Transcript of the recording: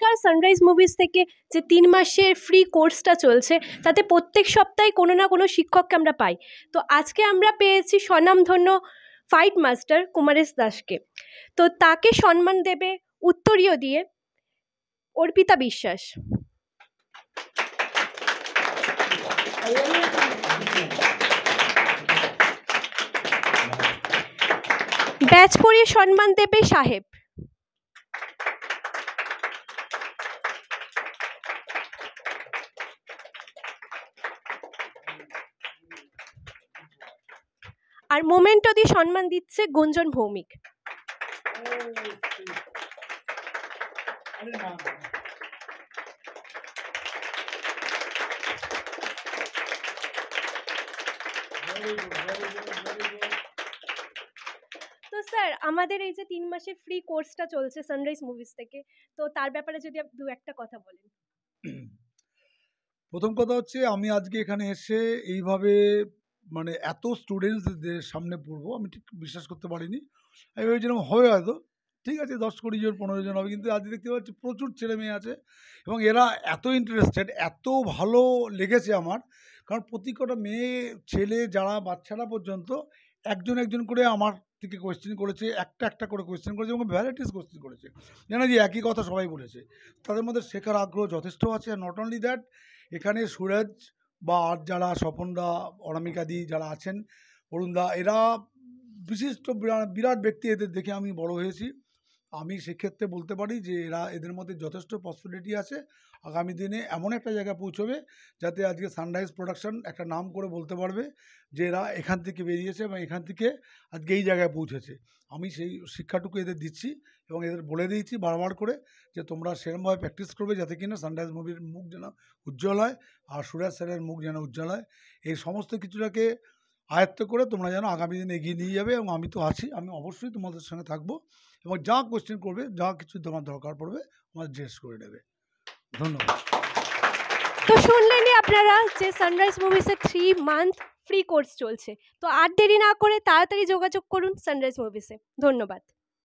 নমস্কার, sunrise movies থেকে যে 3 মাসের ফ্রি কোর্সটা চলছে তাতে প্রত্যেক সপ্তাহে কোনো না কোনো শিক্ষককে আমরা পাই। তো আজকে আমরা পেয়েছি স্বনামধন্য ফাইট মাস্টার কুমারেশ দাসকে। তো তাকে সম্মান দেবে উত্তরীয় দিয়ে অর্পিতা বিশ্বাস। ব্যাচ পরিয়ে সম্মান দেবে সাহেব। আর মোমেন্টো দিয়ে সম্মান দিচ্ছে গুঞ্জন ভৌমিক। তো স্যার, আমাদের এই যে 3 মাসের ফ্রি কোর্সটা চলছে সানরাইজ মুভিজ থেকে, তো তার ব্যাপারে যদি দু একটা কথা বলেন। প্রথম কথা হচ্ছে, আমি আজকে এখানে এসে এইভাবে মানে এত স্টুডেন্টসদের সামনে পড়বো আমি ঠিক বিশ্বাস করতে পারিনি। আমি ভেবেছিলাম হবে হয়তো, ঠিক আছে 10-20 জন 15 জন হবে, কিন্তু আজ দেখতে পাচ্ছি প্রচুর ছেলে মেয়ে আছে এবং এরা এত ইন্টারেস্টেড, এত ভালো লেগেছে আমার। কারণ প্রতি কটা মেয়ে ছেলে যারা বাচ্চারা পর্যন্ত একজন একজন করে আমার থেকে কোয়েশ্চেন করেছে, একটা করে কোয়েশ্চেন করেছে এবং ভ্যারাইটিস কোয়েশ্চেন করেছে, জানা যে একই কথা সবাই বলেছে। তাদের মধ্যে শেখার আগ্রহ যথেষ্ট আছে। আর নট অনলি দ্যাট, এখানে সুরজ বা আর যারা স্বপনদা, অনামিকাদি যারা আছেন, অরুণদা, এরা বিশিষ্ট বিরাট ব্যক্তি, এদের দেখে আমি বড় হয়েছি। আমি সেক্ষেত্রে বলতে পারি যে এদের মধ্যে যথেষ্ট পসিবিলিটি আছে আগামী দিনে এমন একটা জায়গায় পৌঁছবে যাতে আজকে সানরাইজ প্রোডাকশন একটা নাম করে বলতে পারবে যে এরা এখান থেকে বেরিয়েছে এবং এখান থেকে আজকে এই জায়গায় পৌঁছেছে। আমি সেই শিক্ষাটুকু এদের দিচ্ছি এবং এদের বলে দিয়েছি বারবার করে যে তোমরা সেরকমভাবে প্র্যাকটিস করবে যাতে কিনা সানরাইজ মুভির মুখ যেন উজ্জ্বল হয় আর সুরাজ স্যারের মুখ যেন উজ্জ্বল হয়। এই সমস্ত কিছুটাকে আয়ত্ত করে তোমরা যেন আগামী দিনে এগিয়ে নিয়ে যাবে এবং আমি তো আছি, আমি অবশ্যই তোমাদের সঙ্গে থাকবো এবং যা কোয়েশ্চেন করবে, যা কিছু তোমার দরকার পড়বে আমাদের জিজ্ঞেস করে নেবে। ধন্যবাদ। তো শুনলেনই আপনারা যে সানরাইজ মুভিজের 3 মান্থ ফ্রি কোর্স চলছে। তো আর দেরি না করে তাড়াতাড়ি যোগাযোগ করুন সানরাইজ মুভিজে। ধন্যবাদ।